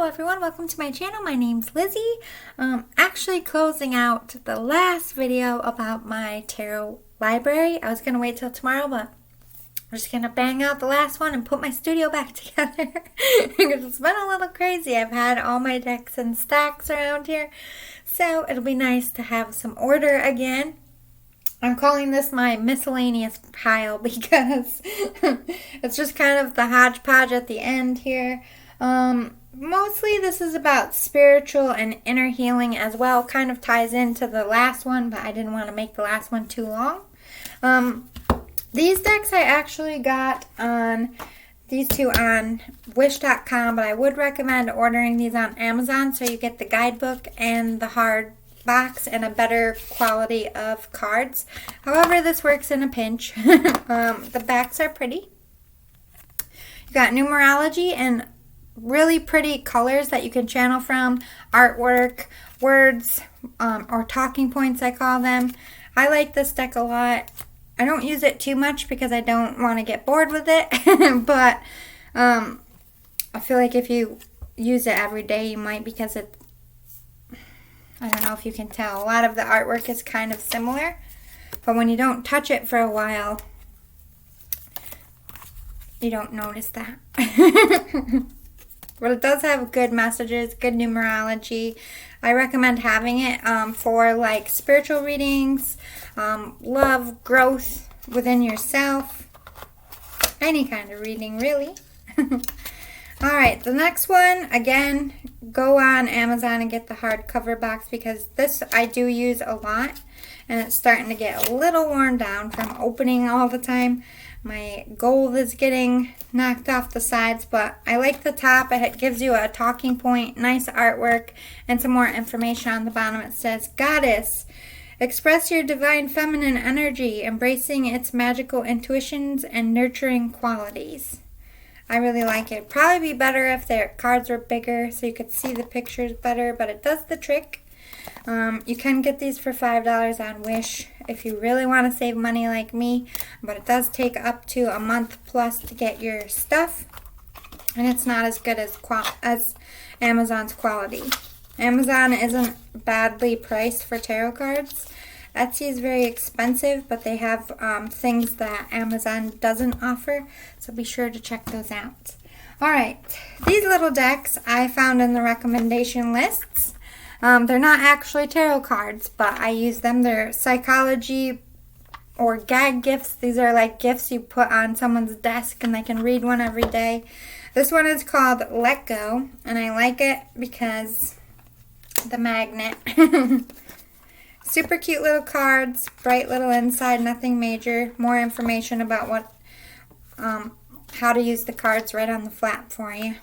everyone, welcome to my channel. My name's Lizzie. Actually closing out the last video about my tarot library. I was going to wait till tomorrow, but I'm just going to bang out the last one and put my studio back together. Because it's been a little crazy. I've had all my decks and stacks around here, so it'll be nice to have some order again. I'm calling this my miscellaneous pile because it's just kind of the hodgepodge at the end here. Mostly this is about spiritual and inner healing as well. Kind of ties into the last one, but I didn't want to make the last one too long. These decks I actually got on these two on Wish.com, but I would recommend ordering these on Amazon so you get the guidebook and the hard box and a better quality of cards. However, this works in a pinch. The backs are pretty. You got numerology and really pretty colors that you can channel from, artwork, words, or talking points I call them. I like this deck a lot. I don't use it too much because I don't want to get bored with it, but I feel like if you use it every day you might, because I don't know if you can tell, a lot of the artwork is kind of similar, but when you don't touch it for a while, you don't notice that. But it does have good messages, good numerology. I recommend having it for like spiritual readings, love, growth within yourself, any kind of reading really. Alright, the next one, again, go on Amazon and get the hardcover box because this I do use a lot and it's starting to get a little worn down from opening all the time. My gold is getting knocked off the sides, but I like the top. It gives you a talking point, nice artwork, and some more information on the bottom. It says, Goddess, express your divine feminine energy, embracing its magical intuitions and nurturing qualities. I really like it. Probably be better if their cards were bigger so you could see the pictures better, but it does the trick. You can get these for $5 on Wish if you really want to save money like me, but it does take up to a month plus to get your stuff, and it's not as good as Amazon's quality. Amazon isn't badly priced for tarot cards. Etsy is very expensive, but they have things that Amazon doesn't offer, so be sure to check those out. Alright, these little decks I found in the recommendation lists. They're not actually tarot cards, but I use them. They're psychology or gag gifts. These are like gifts you put on someone's desk and they can read one every day. This one is called Let Go, and I like it because the magnet. Super cute little cards, bright little inside, nothing major. More information about what, how to use the cards right on the flap for you.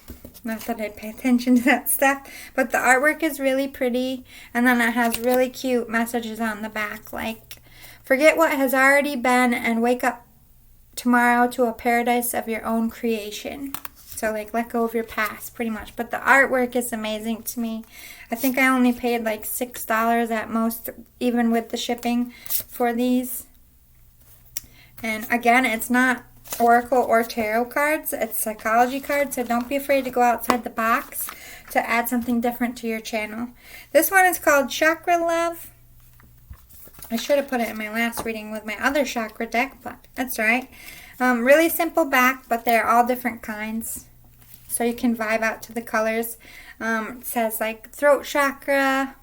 Not that I'd pay attention to that stuff, but the artwork is really pretty, and then it has really cute messages on the back, like, forget what has already been and wake up tomorrow to a paradise of your own creation. So, like, let go of your past, pretty much. But the artwork is amazing to me. I think I only paid like $6 at most, even with the shipping, for these. And again, it's not oracle or tarot cards, it's psychology cards, so don't be afraid to go outside the box to add something different to your channel. This one is called Chakra Love. I should have put it in my last reading with my other chakra deck, but that's alright. Really simple back, but they're all different kinds, so you can vibe out to the colors. It says like throat chakra.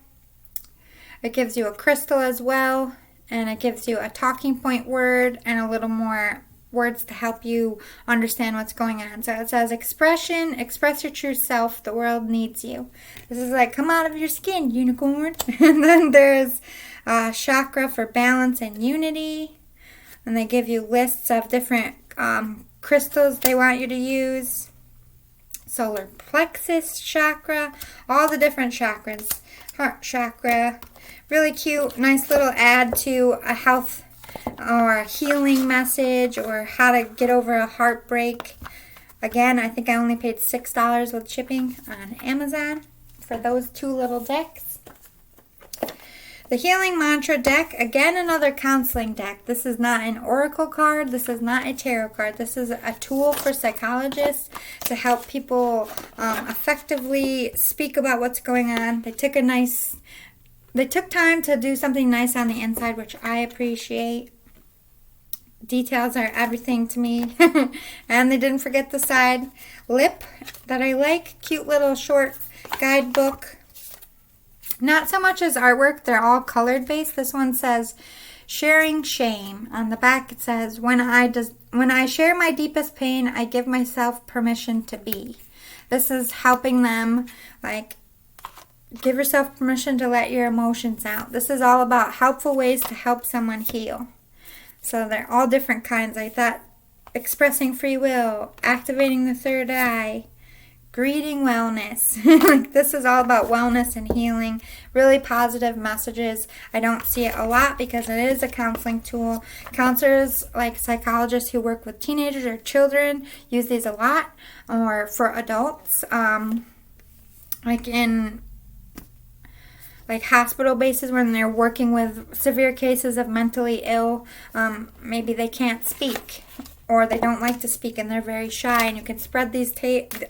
It gives you a crystal as well, and it gives you a talking point word and a little more words to help you understand what's going on. So it says expression, express your true self, the world needs you. This is like come out of your skin, unicorn. And then there's chakra for balance and unity, and they give you lists of different crystals they want you to use. Solar plexus chakra, all the different chakras. Heart chakra, really cute, nice little add to a health or a healing message, or how to get over a heartbreak. Again, I think I only paid $6 with shipping on Amazon for those two little decks. The Healing Mantra deck, again another counseling deck. This is not an oracle card. This is not a tarot card. This is a tool for psychologists to help people effectively speak about what's going on. They took time to do something nice on the inside, which I appreciate. Details are everything to me. And they didn't forget the side lip that I like. Cute little short guidebook. Not so much as artwork. They're all colored based. This one says, sharing shame. On the back it says, when I share my deepest pain, I give myself permission to be. This is helping them, like, give yourself permission to let your emotions out. This is all about helpful ways to help someone heal. So they're all different kinds, like that. Expressing free will, activating the third eye, greeting wellness. This is all about wellness and healing. Really positive messages. I don't see it a lot because it is a counseling tool. Counselors, like psychologists who work with teenagers or children, use these a lot. Or for adults, like in hospital bases when they're working with severe cases of mentally ill. Maybe they can't speak, or they don't like to speak and they're very shy, and you can spread these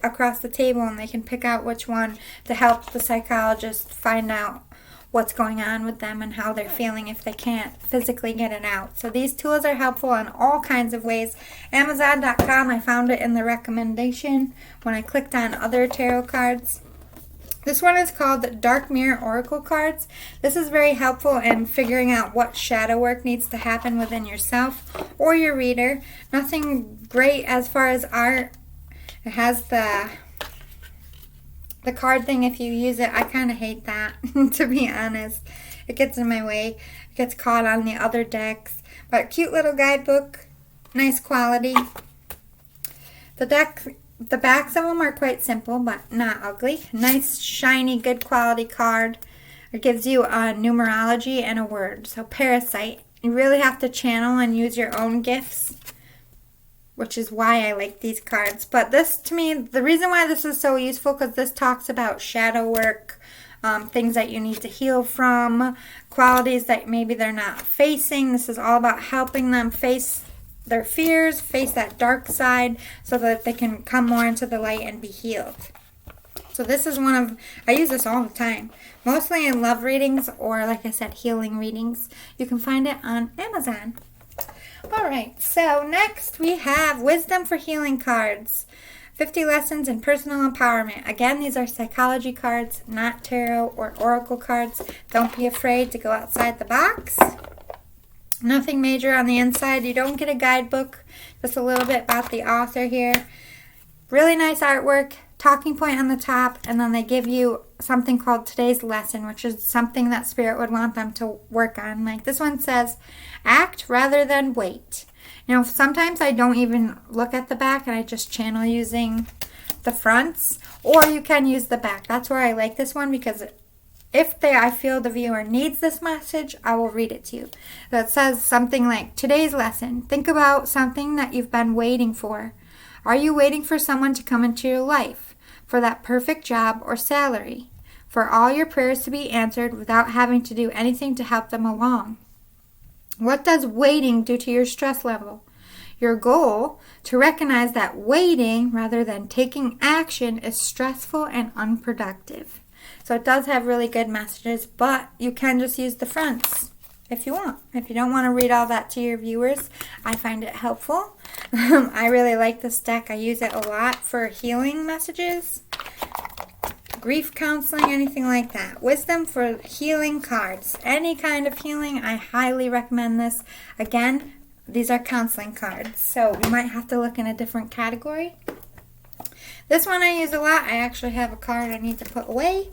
across the table and they can pick out which one to help the psychologist find out what's going on with them and how they're feeling if they can't physically get it out. So these tools are helpful in all kinds of ways. Amazon.com, I found it in the recommendation when I clicked on other tarot cards. This one is called Dark Mirror Oracle Cards. This is very helpful in figuring out what shadow work needs to happen within yourself or your reader. Nothing great as far as art. It has the card thing if you use it. I kind of hate that, to be honest. It gets in my way. It gets caught on the other decks. But cute little guidebook. Nice quality. The backs of them are quite simple, but not ugly. Nice, shiny, good quality card. It gives you a numerology and a word. So parasite. You really have to channel and use your own gifts, which is why I like these cards. But this, to me, the reason why this is so useful, because this talks about shadow work, things that you need to heal from, qualities that maybe they're not facing. This is all about helping them face their fears, face that dark side, so that they can come more into the light and be healed. So this is I use this all the time, mostly in love readings or, like I said, healing readings. You can find it on Amazon. Alright, so next we have Wisdom for Healing cards. 50 Lessons in Personal Empowerment. Again, these are psychology cards, not tarot or oracle cards. Don't be afraid to go outside the box. Nothing major on the inside. You don't get a guidebook. Just a little bit about the author here. Really nice artwork. Talking point on the top. And then they give you something called Today's Lesson, which is something that Spirit would want them to work on. Like this one says, act rather than wait. You know, sometimes I don't even look at the back and I just channel using the fronts. Or you can use the back. That's where I like this one, because if I feel the viewer needs this message, I will read it to you. That says something like, today's lesson. Think about something that you've been waiting for. Are you waiting for someone to come into your life? For that perfect job or salary? For all your prayers to be answered without having to do anything to help them along? What does waiting do to your stress level? Your goal, to recognize that waiting rather than taking action is stressful and unproductive. So it does have really good messages, but you can just use the fronts if you want. If you don't want to read all that to your viewers, I find it helpful. I really like this deck. I use it a lot for healing messages, grief counseling, anything like that. Wisdom for Healing cards. Any kind of healing, I highly recommend this. Again, these are counseling cards, so you might have to look in a different category. This one I use a lot. I actually have a card I need to put away.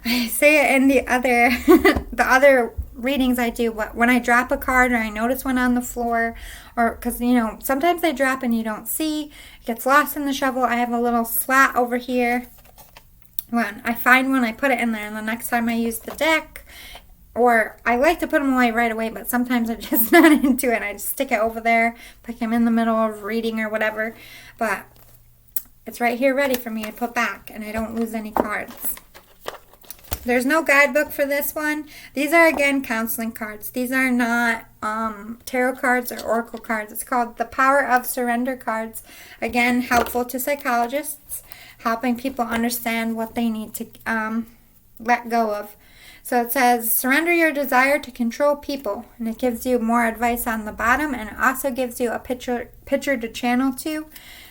I say it in the other readings I do, but when I drop a card or I notice one on the floor, or because, you know, sometimes they drop and you don't see, it gets lost in the shovel. I have a little slot over here. When I find one, I put it in there, and the next time I use the deck, or I like to put them away right away, but sometimes I'm just not into it. I just stick it over there, like I'm in the middle of reading or whatever, but it's right here ready for me to put back, and I don't lose any cards. There's no guidebook for this one. These are, again, counseling cards. These are not tarot cards or oracle cards. It's called the Power of Surrender cards. Again, helpful to psychologists, helping people understand what they need to let go of. So it says, surrender your desire to control people. And it gives you more advice on the bottom, and it also gives you a picture to channel to.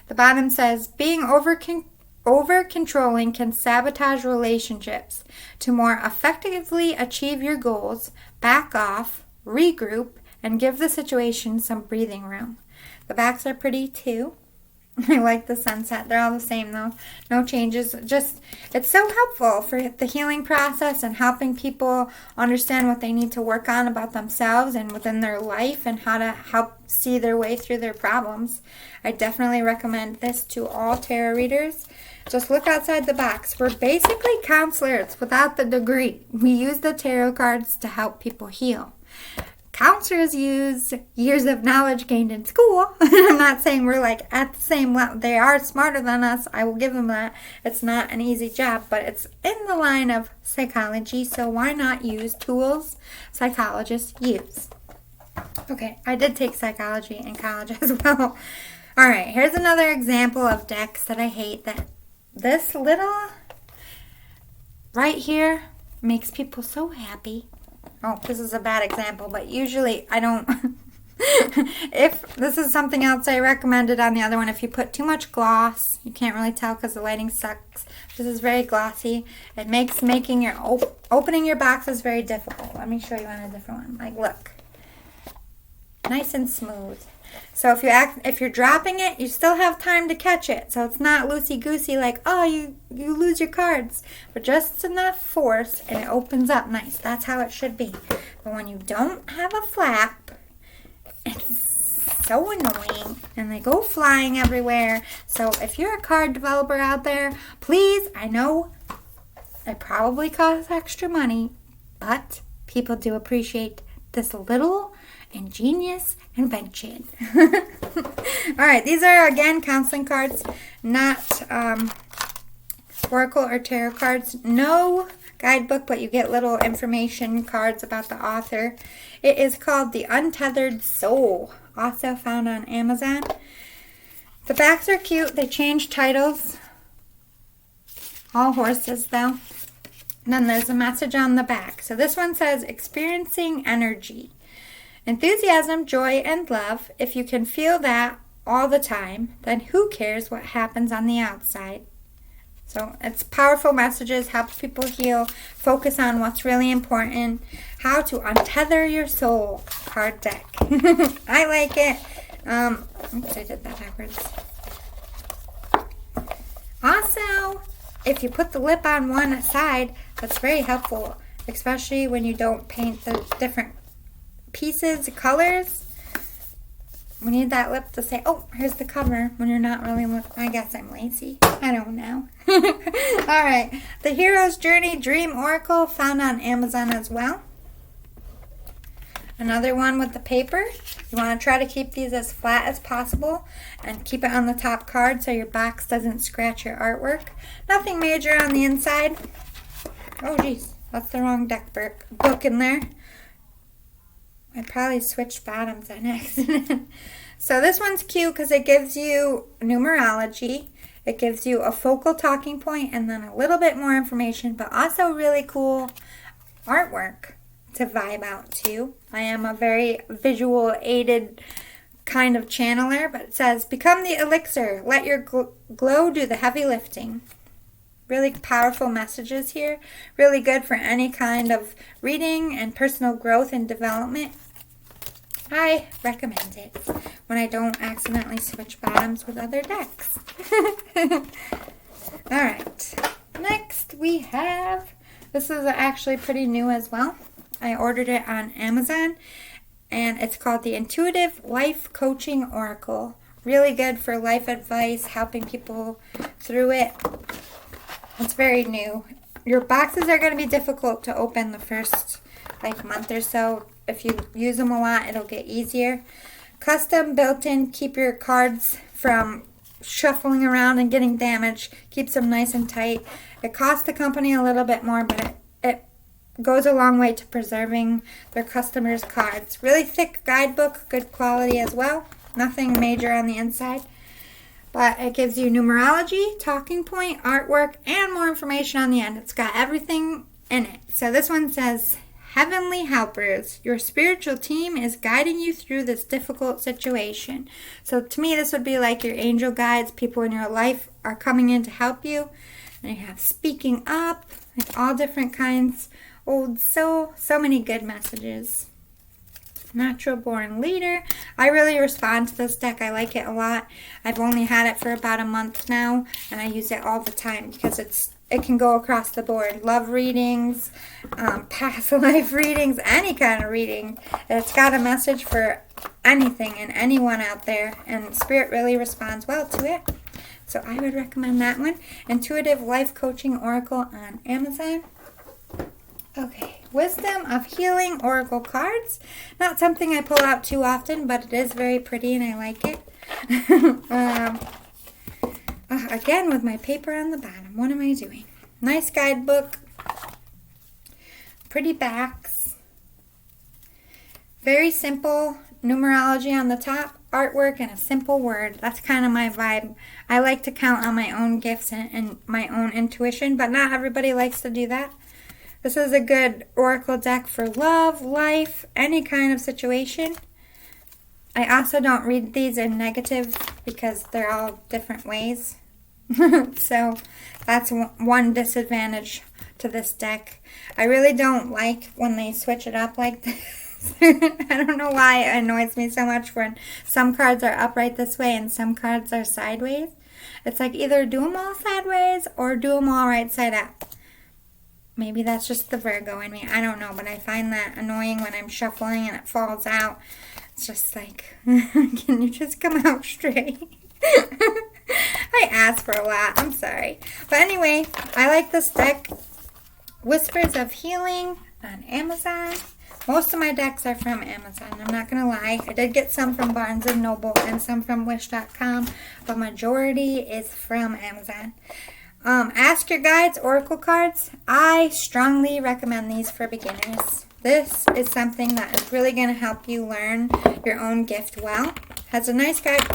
The bottom says, being over-controlling can sabotage relationships. To more effectively achieve your goals, back off, regroup, and give the situation some breathing room. The backs are pretty too. I like the sunset. They're all the same though. No changes. Just, it's so helpful for the healing process and helping people understand what they need to work on about themselves and within their life and how to help see their way through their problems. I definitely recommend this to all tarot readers. Just look outside the box. We're basically counselors without the degree. We use the tarot cards to help people heal. Counselors use years of knowledge gained in school. I'm not saying we're like at the same level. They are smarter than us. I will give them that. It's not an easy job, but it's in the line of psychology. So why not use tools psychologists use? Okay, I did take psychology in college as well. All right, here's another example of decks that I hate. That this little right here makes people so happy. Oh, this is a bad example, but usually I don't. If this is something else I recommended on the other one, if you put too much gloss, you can't really tell because the lighting sucks. This is very glossy. It makes making your opening your boxes very difficult. Let me show you on a different one. Like, look, nice and smooth. So if you're dropping it, you still have time to catch it. So it's not loosey-goosey like, oh, you lose your cards. But just enough force and it opens up nice. That's how it should be. But when you don't have a flap, it's so annoying. And they go flying everywhere. So if you're a card developer out there, please, I know it probably costs extra money, but people do appreciate this little ingenious invention. All right, these are again counseling cards, not oracle or tarot cards. No guidebook, but you get little information cards about the author. It is called The Untethered Soul, also found on Amazon. The backs are cute. They change titles. All horses though. And then there's a message on the back. So this one says, experiencing energy. Enthusiasm, joy, and love. If you can feel that all the time, then who cares what happens on the outside? So it's powerful messages, helps people heal, focus on what's really important, how to untether your soul card deck. I like it. Oops, I did that backwards. Also, if you put the lip on one side, that's very helpful, especially when you don't paint the different pieces, colors. We need that lip to say, oh, here's the cover when you're not really looking. I guess I'm lazy. I don't know. All right. The Hero's Journey Dream Oracle, found on Amazon as well. Another one with the paper. You want to try to keep these as flat as possible and keep it on the top card so your box doesn't scratch your artwork. Nothing major on the inside. Oh, geez. That's the wrong deck book in there. I probably switched bottoms on accident. So this one's cute because it gives you numerology. It gives you a focal talking point and then a little bit more information, but also really cool artwork to vibe out to. I am a very visual aided kind of channeler, but it says, become the elixir. Let your glow do the heavy lifting. Really powerful messages here. Really good for any kind of reading and personal growth and development. I recommend it when I don't accidentally switch bottoms with other decks. Alright. Next we have, this is actually pretty new as well. I ordered it on Amazon. And it's called the Intuitive Life Coaching Oracle. Really good for life advice, helping people through it. It's very new. Your boxes are going to be difficult to open the first month or so. If you use them a lot, it'll get easier. Custom built-in, keep your cards from shuffling around and getting damaged. Keeps them nice and tight. It costs the company a little bit more, but it goes a long way to preserving their customers' cards. Really thick guidebook, good quality as well. Nothing major on the inside. But it gives you numerology, talking point, artwork, and more information on the end. It's got everything in it. So this one says, Heavenly Helpers, your spiritual team is guiding you through this difficult situation. So to me, this would be like your angel guides. People in your life are coming in to help you. And you have speaking up, like all different kinds. Oh, so many good messages. Natural Born Leader. I really respond to this deck. I like it a lot. I've only had it for about a month now, and I use it all the time because it can go across the board. Love readings, past life readings, any kind of reading. It's got a message for anything and anyone out there, and Spirit really responds well to it. So I would recommend that one. Intuitive Life Coaching Oracle on Amazon. Okay, Wisdom of Healing Oracle cards. Not something I pull out too often, but it is very pretty and I like it. Again, with my paper on the bottom. What am I doing? Nice guidebook. Pretty backs. Very simple numerology on the top. Artwork and a simple word. That's kind of my vibe. I like to count on my own gifts and my own intuition, but not everybody likes to do that. This is a good oracle deck for love, life, any kind of situation. I also don't read these in negative because they're all different ways. So that's one disadvantage to this deck. I really don't like when they switch it up like this. I don't know why it annoys me so much when some cards are upright this way and some cards are sideways. It's like either do them all sideways or do them all right side up. Maybe that's just the Virgo in me. I don't know, but I find that annoying when I'm shuffling and it falls out. It's just like, can you just come out straight? I ask for a lot. I'm sorry. But anyway, I like this deck. Whispers of Healing on Amazon. Most of my decks are from Amazon. I'm not going to lie. I did get some from Barnes & Noble and some from Wish.com, but majority is from Amazon. Ask Your Guides Oracle cards. I strongly recommend these for beginners. This is something that is really going to help you learn your own gift well. Has a nice guide.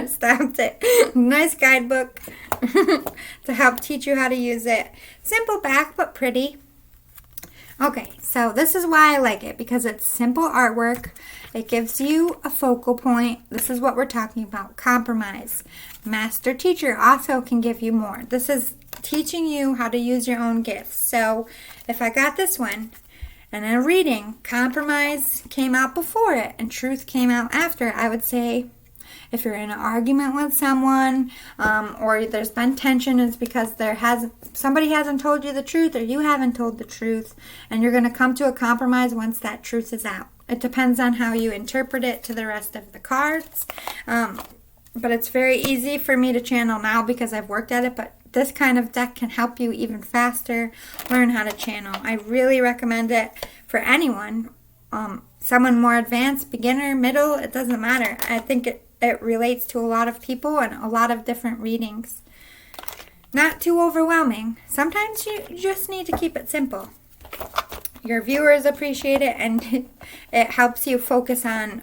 Stopped it. Nice guidebook to help teach you how to use it. Simple back, but pretty. Okay, so this is why I like it, because it's simple artwork. It gives you a focal point. This is what we're talking about, compromise. Master Teacher also can give you more. This is teaching you how to use your own gifts. So if I got this one, and in a reading, compromise came out before it, and truth came out after, I would say, if you're in an argument with someone, or there's been tension, it's because somebody hasn't told you the truth, or you haven't told the truth, and you're going to come to a compromise once that truth is out. It depends on how you interpret it to the rest of the cards, but it's very easy for me to channel now because I've worked at it, but this kind of deck can help you even faster learn how to channel. I really recommend it for anyone, someone more advanced, beginner, middle, it doesn't matter. I think it relates to a lot of people and a lot of different readings. Not too overwhelming. Sometimes you just need to keep it simple. Your viewers appreciate it, and it helps you focus on...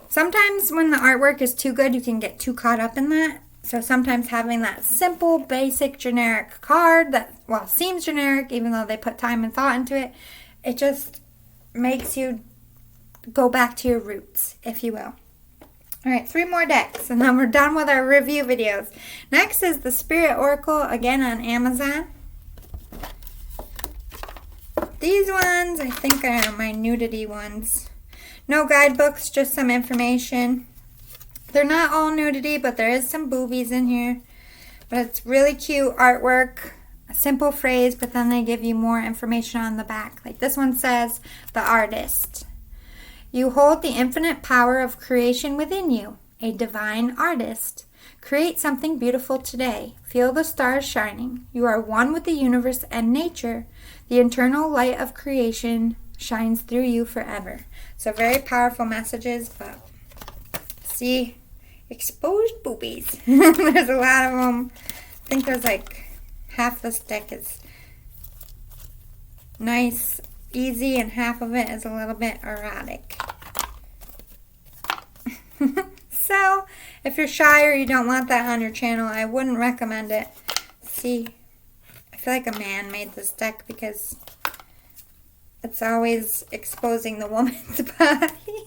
Sometimes when the artwork is too good, you can get too caught up in that. So sometimes having that simple, basic, generic card that, well, seems generic, even though they put time and thought into it, it just makes you go back to your roots, if you will. All right, 3 more decks, and then we're done with our review videos. Next is the Spirit Oracle, again on Amazon. These ones, I think, are my nudity ones. No guidebooks, just some information. They're not all nudity, but there is some boobies in here. But it's really cute artwork, a simple phrase, but then they give you more information on the back. Like this one says, the artist. You hold the infinite power of creation within you, a divine artist. Create something beautiful today. Feel the stars shining. You are one with the universe and nature. The eternal light of creation shines through you forever. So very powerful messages, but see, exposed boobies. There's a lot of them. I think there's like half the stick is nice, easy, and half of it is a little bit erotic. So, if you're shy or you don't want that on your channel, I wouldn't recommend it. See, I feel like a man made this deck because it's always exposing the woman's body.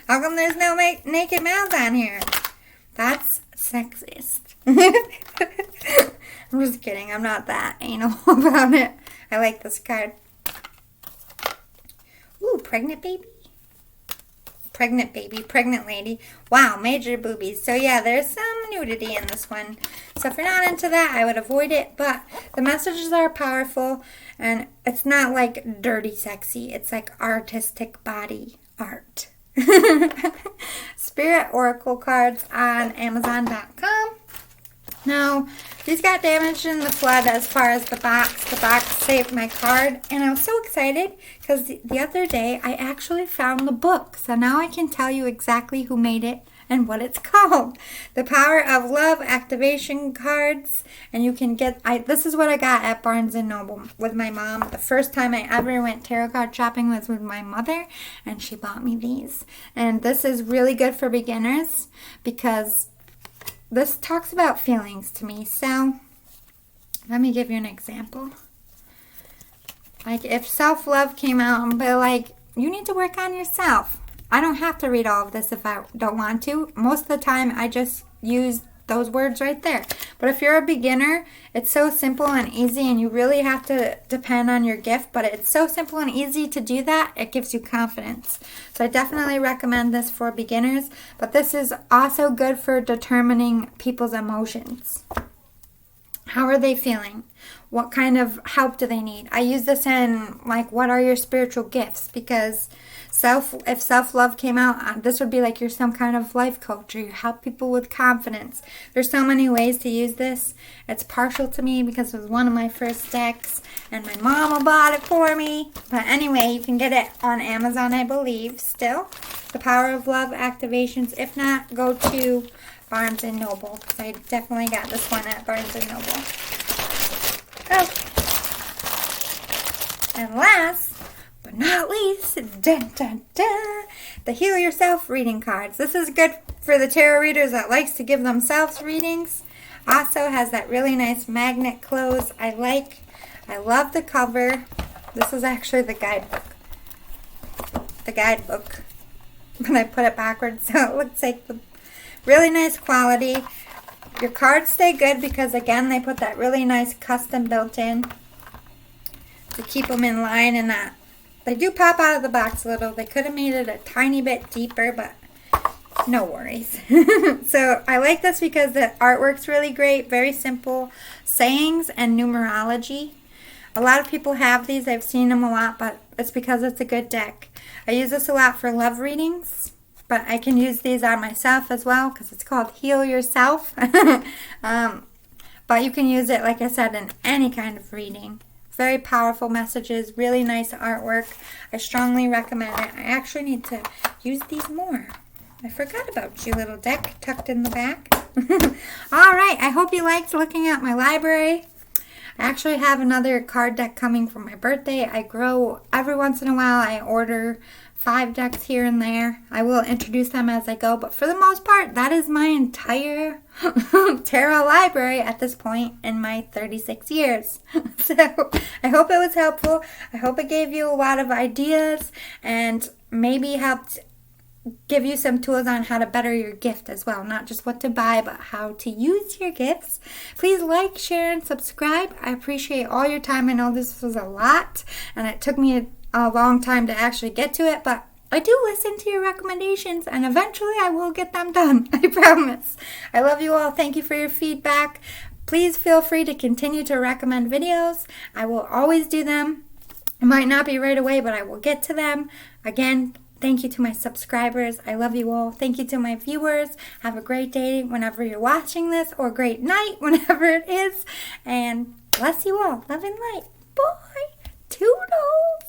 How come there's no naked mouths on here? That's sexist. I'm just kidding. I'm not that anal about it. I like this card. Ooh, pregnant baby. Pregnant baby, pregnant lady. Wow, major boobies. So yeah, there's some nudity in this one. So if you're not into that, I would avoid it. But the messages are powerful, and it's not like dirty sexy. It's like artistic body art. Spirit Oracle cards on Amazon.com. Now, these got damaged in the flood as far as the box. The box saved my card, and I was so excited because the other day I actually found the book. So now I can tell you exactly who made it and what it's called. The Power of Love activation cards, and you can get, this is what I got at Barnes & Noble with my mom. The first time I ever went tarot card shopping was with my mother, and she bought me these. And this is really good for beginners because this talks about feelings to me. So, let me give you an example. Like, if self-love came out and be like, you need to work on yourself. I don't have to read all of this if I don't want to. Most of the time, I just use those words right there. But if you're a beginner, it's so simple and easy, and you really have to depend on your gift. But it's so simple and easy to do that, it gives you confidence. So I definitely recommend this for beginners. But this is also good for determining people's emotions. How are they feeling? What kind of help do they need? I use this in, like, what are your spiritual gifts? Because if self-love came out, this would be like you're some kind of life coach, or you help people with confidence. There's so many ways to use this. It's partial to me because it was one of my first decks, and my mama bought it for me. But anyway, you can get it on Amazon, I believe, still. The Power of Love activations. If not, go to Barnes & Noble, because I definitely got this one at Barnes & Noble. Oh. And last but not least, dun, dun, dun, the Heal Yourself reading cards. This is good for the tarot readers that likes to give themselves readings. Also has that really nice magnet close I like. I love the cover. This is actually the guidebook. The guidebook. But I put it backwards, so it looks like the really nice quality. Your cards stay good because, again, they put that really nice custom built in to keep them in line, and that they do pop out of the box a little. They could have made it a tiny bit deeper, but no worries. So I like this because the artwork's really great, very simple. Sayings and numerology. A lot of people have these. I've seen them a lot, but it's because it's a good deck. I use this a lot for love readings, but I can use these on myself as well because it's called Heal Yourself. But you can use it, like I said, in any kind of reading. Very powerful messages, really nice artwork. I strongly recommend it. I actually need to use these more. I forgot about you, little deck tucked in the back. All right, I hope you liked looking at my library. I actually have another card deck coming for my birthday. I grow every once in a while. I order 5 decks here and there. I will introduce them as I go, but for the most part, that is my entire tarot library at this point in my 36 years. So I hope it was helpful. I hope it gave you a lot of ideas and maybe helped give you some tools on how to better your gift as well. Not just what to buy, but how to use your gifts. Please like, share, and subscribe. I appreciate all your time. I know this was a lot, and it took me a long time to actually get to it, but I do listen to your recommendations, and eventually I will get them done. I promise. I love you all. Thank you for your feedback. Please feel free to continue to recommend videos. I will always do them. It might not be right away, but I will get to them. Again, thank you to my subscribers. I love you all. Thank you to my viewers. Have a great day whenever you're watching this, or great night whenever it is. And bless you all. Love and light. Bye. Toodles.